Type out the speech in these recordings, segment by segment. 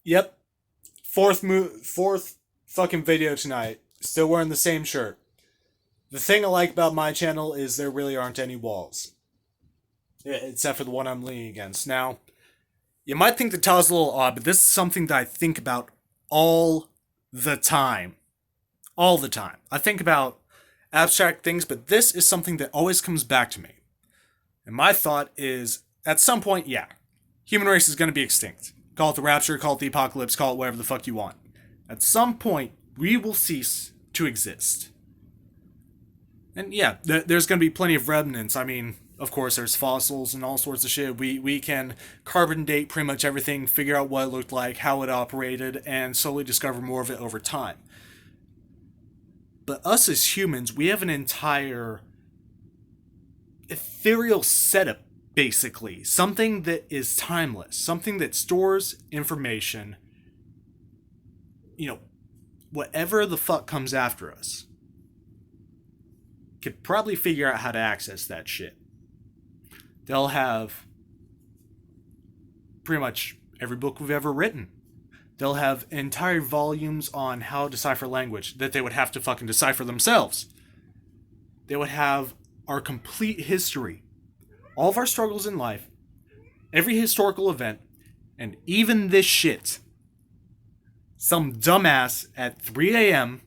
Yep, fourth fucking video tonight. Still wearing the same shirt. The thing I like about my channel is there really aren't any walls, except for the one I'm leaning against. Now, you might think the title's a little odd, but this is something that I think about all the time. All the time. I think about abstract things, but this is something that always comes back to me. And my thought is, at some point, yeah, human race is going to be extinct. Call it the rapture, call it the apocalypse, call it whatever the fuck you want. At some point, we will cease to exist. And yeah, there's going to be plenty of remnants. I mean, of course, there's fossils and all sorts of shit. We can carbon date pretty much everything, figure out what it looked like, how it operated, and slowly discover more of it over time. But us as humans, we have an entire ethereal setup, basically. Something that is timeless. Something that stores information. You know, whatever the fuck comes after us could probably figure out how to access that shit. They'll have pretty much every book we've ever written. They'll have entire volumes on how to decipher language that they would have to fucking decipher themselves. They would have our complete history, all of our struggles in life, every historical event, and even this shit. Some dumbass at 3 a.m.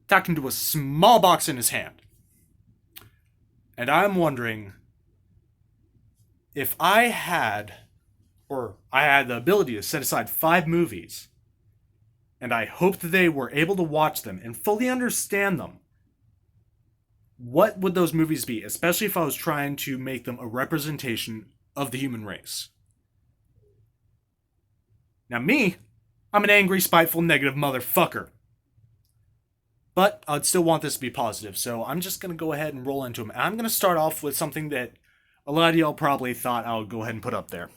talking to a small box in his hand. And I'm wondering if I had the ability to set aside 5 movies, and I hoped that they were able to watch them and fully understand them, what would those movies be, especially if I was trying to make them a representation of the human race? Now me, I'm an angry, spiteful, negative motherfucker. But I'd still want this to be positive, so I'm just going to go ahead and roll into them. And I'm going to start off with something that a lot of y'all probably thought I would go ahead and put up there.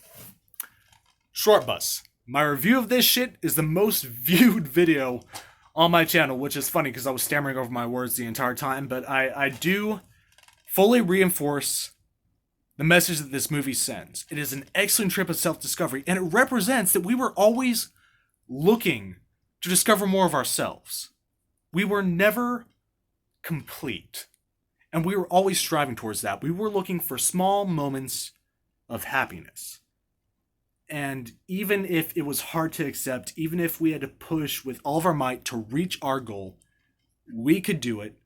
Short Bus. My review of this shit is the most viewed video on my channel, which is funny because I was stammering over my words the entire time, but I do fully reinforce the message that this movie sends. It is an excellent trip of self-discovery, and it represents that we were always looking to discover more of ourselves. We were never complete, and we were always striving towards that. We were looking for small moments of happiness. And even if it was hard to accept, even if we had to push with all of our might to reach our goal, we could do it.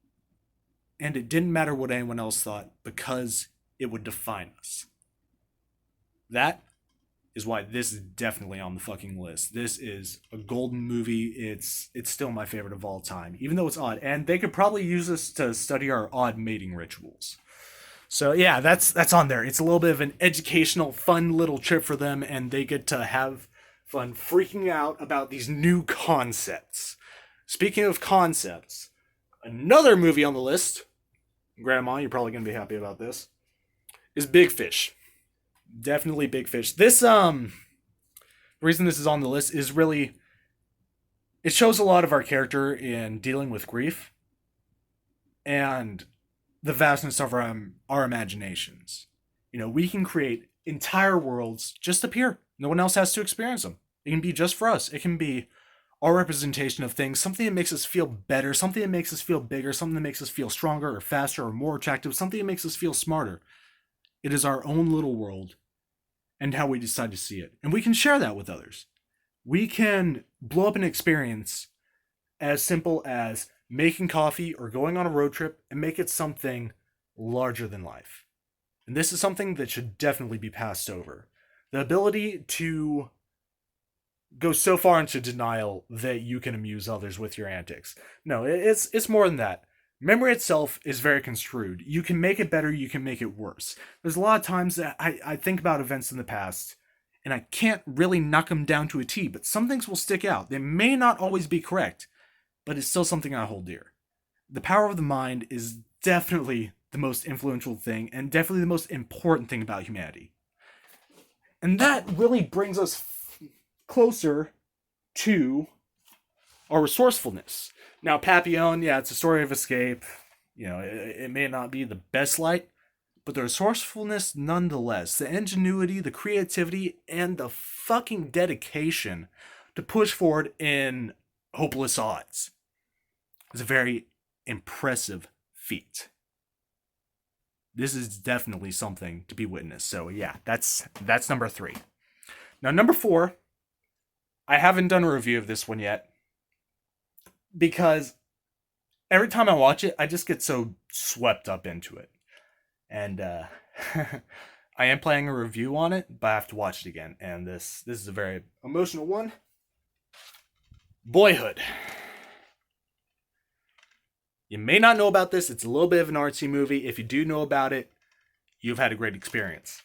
And it didn't matter what anyone else thought, because it would define us. That is why this is definitely on the fucking list. This is a golden movie. It's still my favorite of all time, even though it's odd. And they could probably use this to study our odd mating rituals. So yeah, that's on there. It's a little bit of an educational, fun little trip for them, and they get to have fun freaking out about these new concepts. Speaking of concepts, another movie on the list, Grandma, you're probably going to be happy about this, is Big Fish. Definitely Big Fish. This, the reason this is on the list is really, it shows a lot of our character in dealing with grief, and the vastness of our imaginations. You know, we can create entire worlds just appear. No one else has to experience them. It can be just for us. It can be our representation of things, something that makes us feel better, something that makes us feel bigger, something that makes us feel stronger or faster or more attractive, something that makes us feel smarter. It is our own little world and how we decide to see it. And we can share that with others. We can blow up an experience as simple as making coffee or going on a road trip and make it something larger than life. And this is something that should definitely be passed over. The ability to go so far into denial that you can amuse others with your antics. No, it's more than that. Memory itself is very construed. You can make it better, you can make it worse. There's a lot of times that I think about events in the past, and I can't really knock them down to a T, but some things will stick out. They may not always be correct, but it's still something I hold dear. The power of the mind is definitely the most influential thing, and definitely the most important thing about humanity. And that really brings us closer to our resourcefulness. Now, Papillon, yeah, it's a story of escape. You know, it may not be the best light, but the resourcefulness nonetheless, the ingenuity, the creativity, and the fucking dedication to push forward in hopeless odds. It's a very impressive feat. This is definitely something to be witnessed. So yeah, that's number 3. Now number 4, I haven't done a review of this one yet because every time I watch it, I just get so swept up into it. And I am planning a review on it, but I have to watch it again. And this is a very emotional one. Boyhood. You may not know about this. It's a little bit of an artsy movie. If you do know about it, you've had a great experience.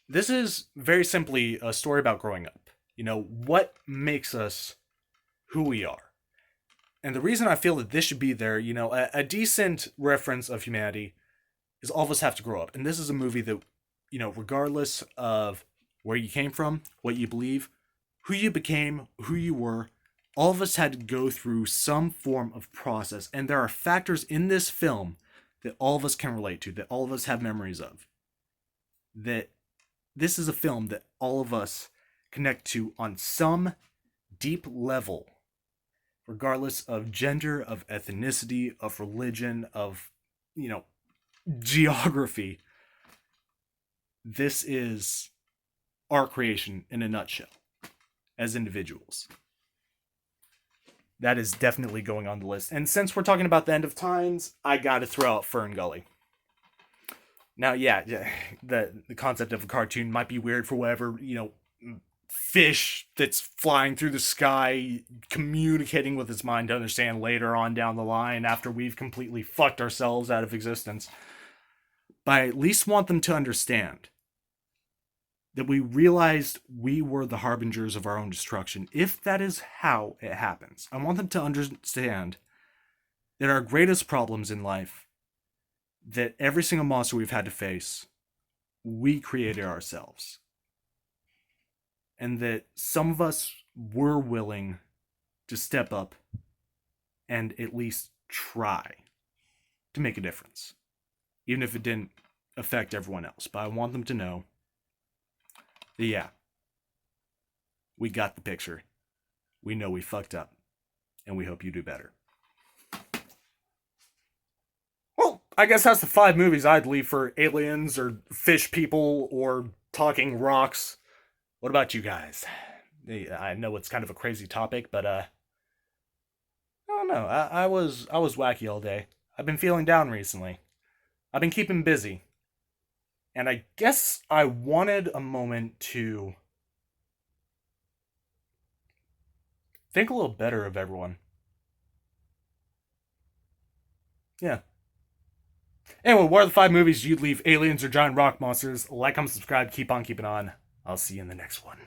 This is very simply a story about growing up. You know, what makes us who we are. And the reason I feel that this should be there, you know, a decent reference of humanity is all of us have to grow up. And this is a movie that, you know, regardless of where you came from, what you believe, who you became, who you were, all of us had to go through some form of process. And there are factors in this film that all of us can relate to, that all of us have memories of. That this is a film that all of us connect to on some deep level, regardless of gender, of ethnicity, of religion, of, you know, geography. This is our creation in a nutshell as individuals. That is definitely going on the list. And since we're talking about the end of times, I gotta throw out Fern Gully. Now, yeah, the concept of a cartoon might be weird for whatever, you know, fish that's flying through the sky, communicating with its mind to understand later on down the line after we've completely fucked ourselves out of existence. But I at least want them to understand that we realized we were the harbingers of our own destruction, if that is how it happens. I want them to understand that our greatest problems in life, that every single monster we've had to face, we created ourselves. And that some of us were willing to step up and at least try to make a difference, even if it didn't affect everyone else. But I want them to know that, yeah, we got the picture. We know we fucked up, and we hope you do better. Well, I guess that's the 5 movies I'd leave for aliens or fish people or talking rocks. What about you guys? I know it's kind of a crazy topic, but I don't know. I was wacky all day. I've been feeling down recently. I've been keeping busy. And I guess I wanted a moment to think a little better of everyone. Yeah. Anyway, what are the 5 movies you'd leave aliens or giant rock monsters? Like, comment, subscribe, keep on keeping on. I'll see you in the next one.